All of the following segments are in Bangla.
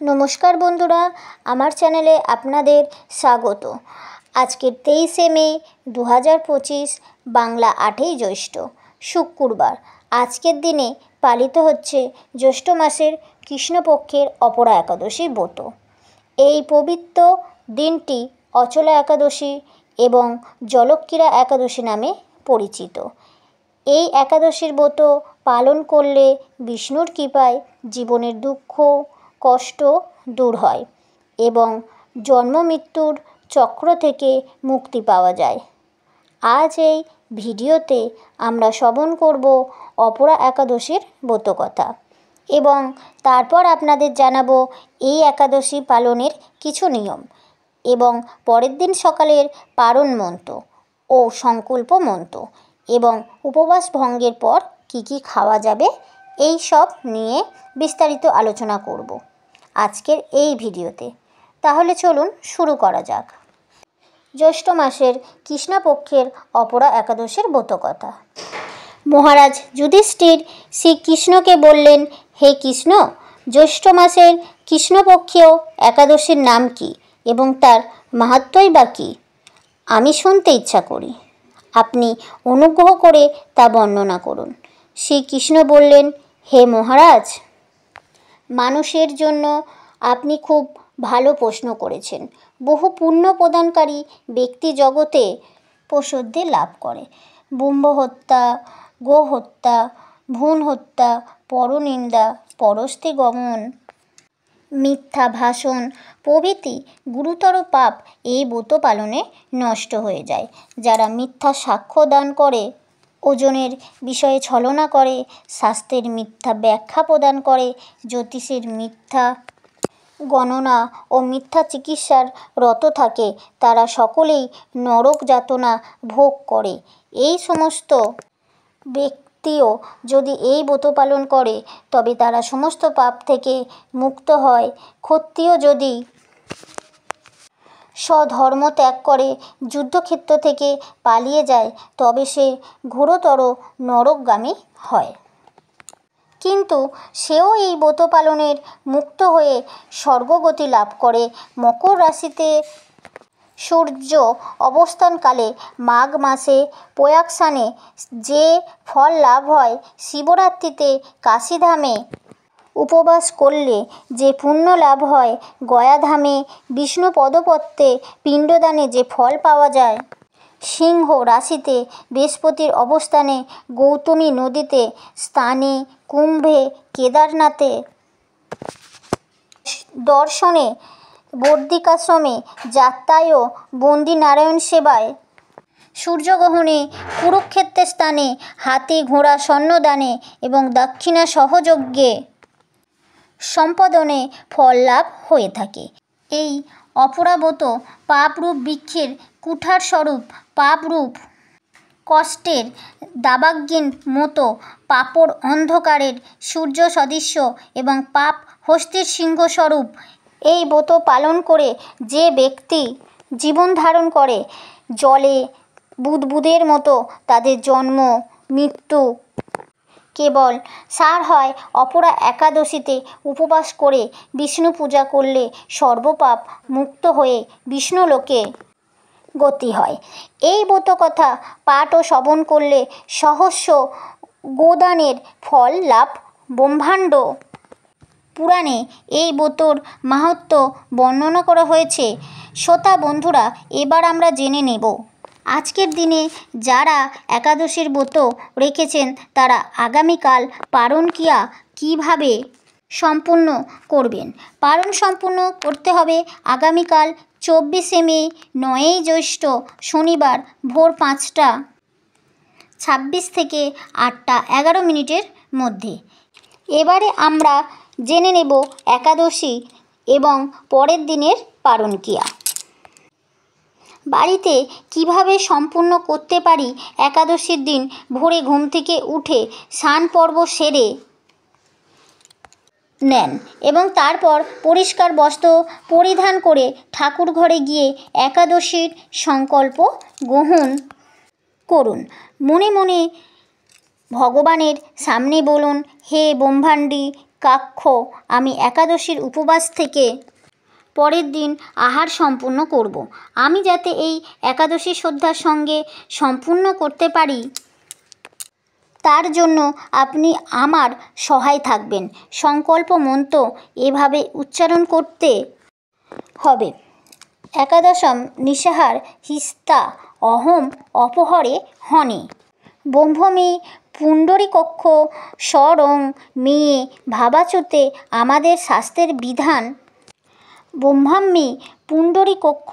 নমস্কার বন্ধুরা, আমার চ্যানেলে আপনাদের স্বাগত। আজকের 23শে মে 2025, বাংলা 8ই জ্যৈষ্ঠ, শুক্রবার। আজকের দিনে পালিত হচ্ছে জ্যৈষ্ঠ মাসের কৃষ্ণপক্ষের অপরা একাদশী ব্রত। এই পবিত্র দিনটি অচলা একাদশী এবং জলক্রীড়া একাদশী নামে পরিচিত। এই একাদশীর ব্রত পালন করলে বিষ্ণুর কৃপায় জীবনের দুঃখ কষ্ট দূর হয় এবং জন্ম মৃত্যুর চক্র থেকে মুক্তি পাওয়া যায়। আজ এই ভিডিওতে আমরা শ্রবণ করব অপরা একাদশীর ব্রতকথা এবং তারপর আপনাদের জানাবো এই একাদশী পালনের কিছু নিয়ম এবং পরের দিন সকালের পারণ মন্ত্র ও সংকল্প মন্ত্র এবং উপবাস ভঙ্গের পর কী কী খাওয়া যাবে, এই সব নিয়ে বিস্তারিত আলোচনা করব আজকের এই ভিডিওতে। তাহলে চলুন শুরু করা যাক। জ্যৈষ্ঠ মাসের কৃষ্ণপক্ষের অপরা একাদশীর ব্রতকথা। মহারাজ যুধিষ্ঠির শ্রীকৃষ্ণকে বললেন, হে কৃষ্ণ, জ্যৈষ্ঠ মাসের কৃষ্ণপক্ষীয় একাদশীর নাম কি এবং তার মাহাত্ম্যই বা কী? আমি শুনতে ইচ্ছা করি। আপনি অনুগ্রহ করে তা বর্ণনা করুন। শ্রীকৃষ্ণ বললেন, হে মহারাজ, মানুষের জন্য আপনি খুব ভালো প্রশ্ন করেছেন। বহু পুণ্য প্রদানকারী ব্যক্তি জগতে প্রসিদ্ধি লাভ করে। ব্রহ্ম হত্যা, গো হত্যা, ভ্রূণ হত্যা, পরনিন্দা, পরস্ত্রী গমন, মিথ্যা ভাষণ প্রভৃতি গুরুতর পাপ এই ব্রত পালনে নষ্ট হয়ে যায়। যারা মিথ্যা সাক্ষ্য দান করে, ওজনের বিষয়ে ছলনা করে, শাস্ত্রের মিথ্যা ব্যাখ্যা প্রদান করে, জ্যোতিষের মিথ্যা গণনা ও মিথ্যা চিকিৎসার রত থাকে, তারা সকলেই নরক যাতনা ভোগ করে। এই সমস্ত ব্যক্তিও যদি এই ব্রত পালন করে তবে তারা সমস্ত পাপ থেকে মুক্ত হয়। ক্ষত্রিয় যদি স্বধর্ম ত্যাগ করে যুদ্ধক্ষেত্র থেকে পালিয়ে যায় তবে সে ঘোরতর নরকগামী হয়। কিন্তু সেও এই ব্রত পালনের মুক্ত হয়ে স্বর্গগতি লাভ করে। মকর রাশিতে সূর্য অবস্থানকালে মাঘ মাসে প্রয়াগস্নানে যে ফল লাভ হয়, শিবরাত্রিতে কাশীধামে উপবাস করলে যে পুণ্য লাভ হয়, গয়াধামে বিষ্ণু পদপদ্মে পিণ্ডদানে যে ফল পাওয়া যায়, সিংহ রাশিতে বৃহস্পতির অবস্থানে গৌতমী নদীতে স্নানে, কুম্ভে, কেদারনাথে দর্শনে, বদ্রিকাশ্রমে যাত্রায়, বদ্রীনারায়ণ সেবায়, সূর্যগ্রহণে, কুরুক্ষেত্রের স্থানে, হাতি ঘোড়া স্বর্ণদানে এবং দক্ষিণা সহযজ্ঞে সম্পাদনে ফল লাভ হয়ে থাকে। এই অপরা ব্রত পাপরূপ বৃক্ষের কুঠার স্বরূপ, পাপরূপ কষ্টের দাবাগ্নির মতো, পাপর অন্ধকারের সূর্য সদৃশ্য এবং পাপ হস্তির সিংহ স্বরূপ। এই ব্রত পালন করে যে ব্যক্তি জীবন ধারণ করে, জলে বুদবুদের মতো তাদের জন্ম মৃত্যু কেবল সার হয়। অপরা একাদশীতে উপবাস করে বিষ্ণু পূজা করলে সর্বপাপ মুক্ত হয়ে বিষ্ণুলোকে গতি হয়। এই ব্রত কথা পাঠ ও শ্রবণ করলে সহস্র গোদানের ফল লাভ। ব্রহ্মাণ্ড পুরাণে এই ব্রতর মাহাত্ম্য বর্ণনা করা হয়েছে। শ্রোতা বন্ধুরা, এবার আমরা জেনে নেব আজকের দিনে যারা একাদশীর ব্রত রেখেছেন তারা আগামীকাল পারণ ক্রিয়া কীভাবে সম্পূর্ণ করবেন। পারণ সম্পূর্ণ করতে হবে আগামীকাল 24শে মে 9ই জ্যৈষ্ঠ শনিবার ভোর 5:26 থেকে 8:11 মধ্যে। এবারে আমরা জেনে নেব একাদশী এবং পরের দিনের পারণ ক্রিয়া। বাড়িতে কিভাবে সম্পূর্ণ করতে পারি। একাদশীর দিন ভোরে ঘুম থেকে উঠে স্নান পর্ব সেরে নেন এবং তারপর পরিষ্কার বস্ত্র পরিধান করে ঠাকুর ঘরে গিয়ে একাদশীর সংকল্প গ্রহণ করুন। মনে মনে ভগবানের সামনে বলুন, হে ব্রহ্মাণ্ডী কাক্ষ আমি একাদশীর উপবাস থেকে পরের দিন আহার সম্পূর্ণ করব। আমি যাতে এই একাদশী শ্রদ্ধার সঙ্গে সম্পূর্ণ করতে পারি তার জন্য আপনি আমার সহায় থাকবেন। সংকল্প মন্ত্র এভাবে উচ্চারণ করতে হবে। একাদশম নিশাহার হিস্তা অহম অপহরে হনে ব্রহ্মমে পুণ্ডরীকক্ষ স্বরং মেয়ে ভাবাচুতে আমাদের শাস্ত্রের বিধান ব্রহ্মাম্মে পুণ্ডরীকক্ষ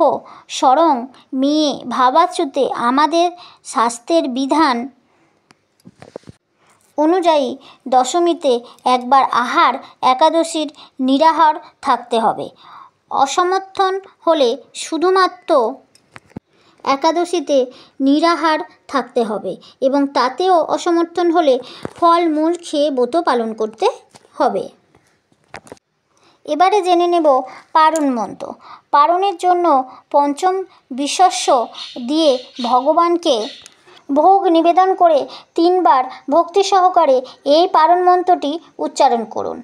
স্বরং মেয়ে ভাবাচ্যুতে আমাদের শাস্ত্রের বিধান অনুযায়ী দশমীতে একবার আহার একাদশীর নিরাহার থাকতে হবে। অসমর্থন হলে শুধুমাত্র একাদশীতে নিরাহার থাকতে হবে এবং তাতেও অসমর্থন হলে ফলমূল খেয়ে ব্রত পালন করতে হবে। এবারে জেনে নেব পারণ মন্ত্র। পারণের জন্য পঞ্চম বিশস্য দিয়ে ভগবানকে ভোগ নিবেদন করে 3 বার ভক্তি সহকারে এই পারণ মন্ত্রটি উচ্চারণ করুন।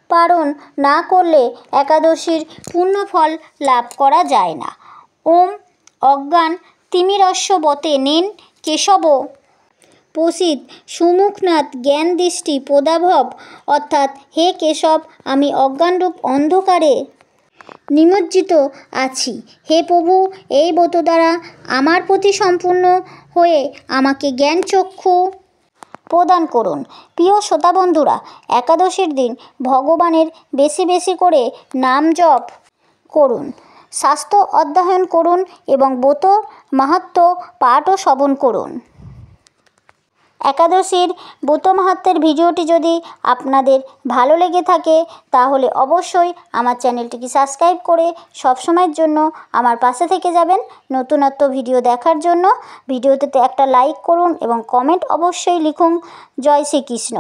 পারণ না করলে একাদশীর পূর্ণ ফল লাভ করা যায় না। ওম অজ্ঞান তিমিরস্য বতে নেন কেশব প্রসিদ সুমুখনাথ জ্ঞান দৃষ্টি প্রদাভব, অর্থাৎ হে কেশব, আমি অজ্ঞানরূপ অন্ধকারে নিমজ্জিত আছি। হে প্রভু, এই ব্রত দ্বারা আমার প্রতি সম্পূর্ণ হয়ে আমাকে জ্ঞান চক্ষু প্রদান করুন। প্রিয় শ্রোতা বন্ধুরা, একাদশীর দিন ভগবানের বেশি বেশি করে নাম জপ করুন, শাস্ত্র অধ্যয়ন করুন এবং ব্রত মাহাত্ম্য পাঠ ও শ্রবণ করুন। একাদশীর ব্রত মাহাত্ম্যের ভিডিওটি যদি আপনাদের ভালো লেগে থাকে তাহলে অবশ্যই আমার চ্যানেলটিকে সাবস্ক্রাইব করে সবসময়ের জন্য আমার পাশে থেকে যাবেন। নতুনত্ব ভিডিও দেখার জন্য ভিডিওটিতে একটা লাইক করুন এবং কমেন্ট অবশ্যই লিখুন। জয় শ্রীকৃষ্ণ।